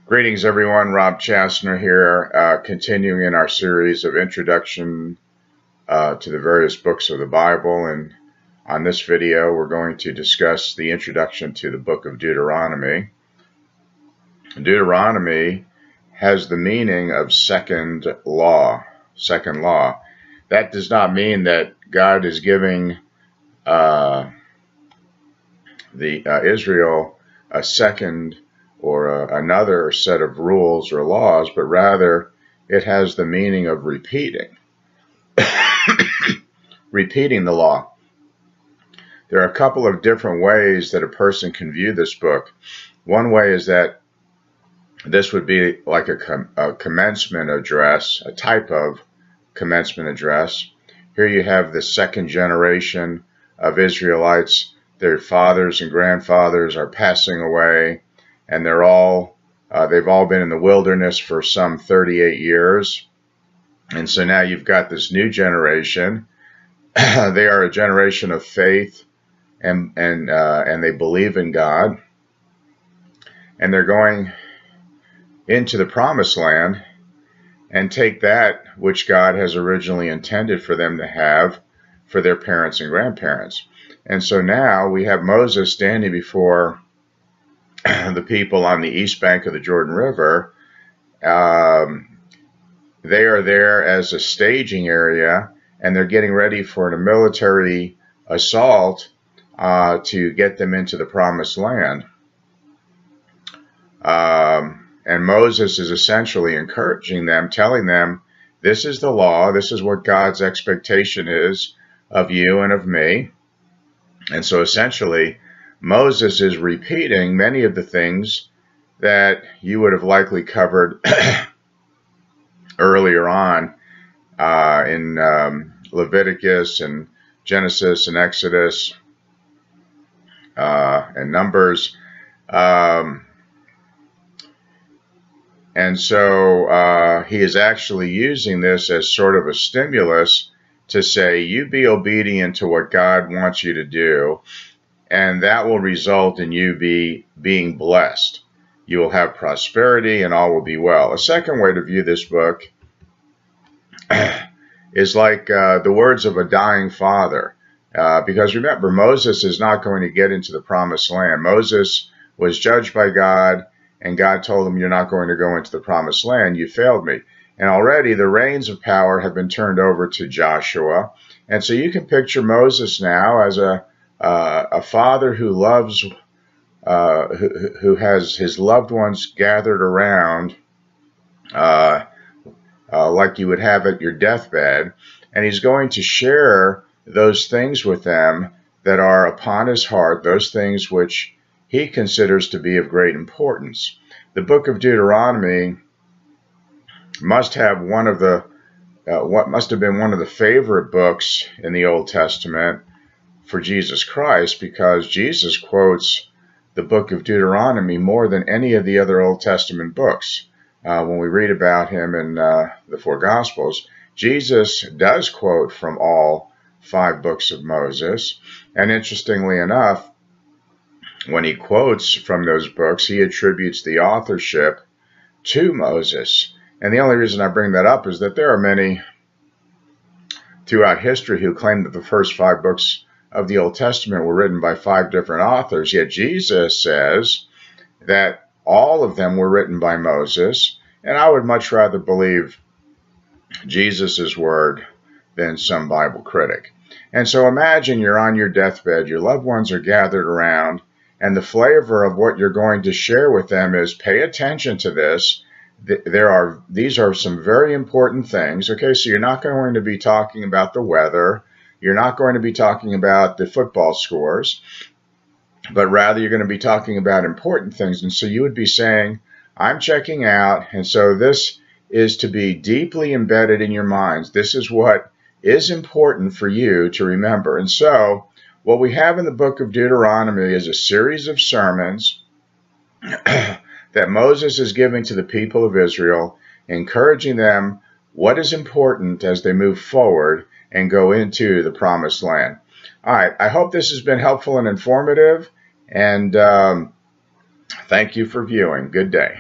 Greetings, everyone. Rob Chassner here, continuing in our series of introduction to the various books of the Bible. And on this video, we're going to discuss the introduction to the book of Deuteronomy. Deuteronomy has the meaning of second law. Second law. That does not mean that God is giving Israel a second or another set of rules or laws, but rather it has the meaning of repeating. Repeating the law. There are a couple of different ways that a person can view this book. One way is that this would be like a commencement address, a type of commencement address. Here you have the second generation of Israelites. Their fathers and grandfathers are passing away, and they've all been in the wilderness for some 38 years. And so now you've got this new generation. They are a generation of faith, and they believe in God, and they're going into the promised land and take that which God has originally intended for them to have for their parents and grandparents. And so now we have Moses standing before the people on the east bank of the Jordan River. They are there as a staging area, and they're getting ready for a military assault to get them into the promised land. And Moses is essentially encouraging them, telling them, this is the law, this is what God's expectation is of you and of me. And so essentially, Moses is repeating many of the things that you would have likely covered earlier on in Leviticus and Genesis and Exodus and Numbers. And so he is actually using this as sort of a stimulus to say, you be obedient to what God wants you to do, and that will result in you being blessed. You will have prosperity and all will be well. A second way to view this book is like the words of a dying father. Because remember, Moses is not going to get into the promised land. Moses was judged by God, and God told him, you're not going to go into the promised land. You failed me. And already the reins of power have been turned over to Joshua. And so you can picture Moses now as a father who loves, who has his loved ones gathered around like you would have at your deathbed. And he's going to share those things with them that are upon his heart, those things which he considers to be of great importance. The book of Deuteronomy must have one of the what must have been one of the favorite books in the Old Testament for Jesus Christ, because Jesus quotes the book of Deuteronomy more than any of the other Old Testament books. When we read about him in the four Gospels, Jesus does quote from all 5 books of Moses. And interestingly enough, when he quotes from those books, he attributes the authorship to Moses. And the only reason I bring that up is that there are many throughout history who claim that the first 5 books of the Old Testament were written by 5 different authors. Yet Jesus says that all of them were written by Moses. And I would much rather believe Jesus' word than some Bible critic. And so imagine you're on your deathbed, your loved ones are gathered around, and the flavor of what you're going to share with them is, pay attention to this. These are some very important things. Okay, so you're not going to be talking about the weather. You're not going to be talking about the football scores, but rather you're going to be talking about important things. And so you would be saying, I'm checking out, and so this is to be deeply embedded in your minds. This is what is important for you to remember. And so what we have in the book of Deuteronomy is a series of sermons that Moses is giving to the people of Israel, encouraging them what is important as they move forward and go into the promised land. All right, I hope this has been helpful and informative, and thank you for viewing. Good day.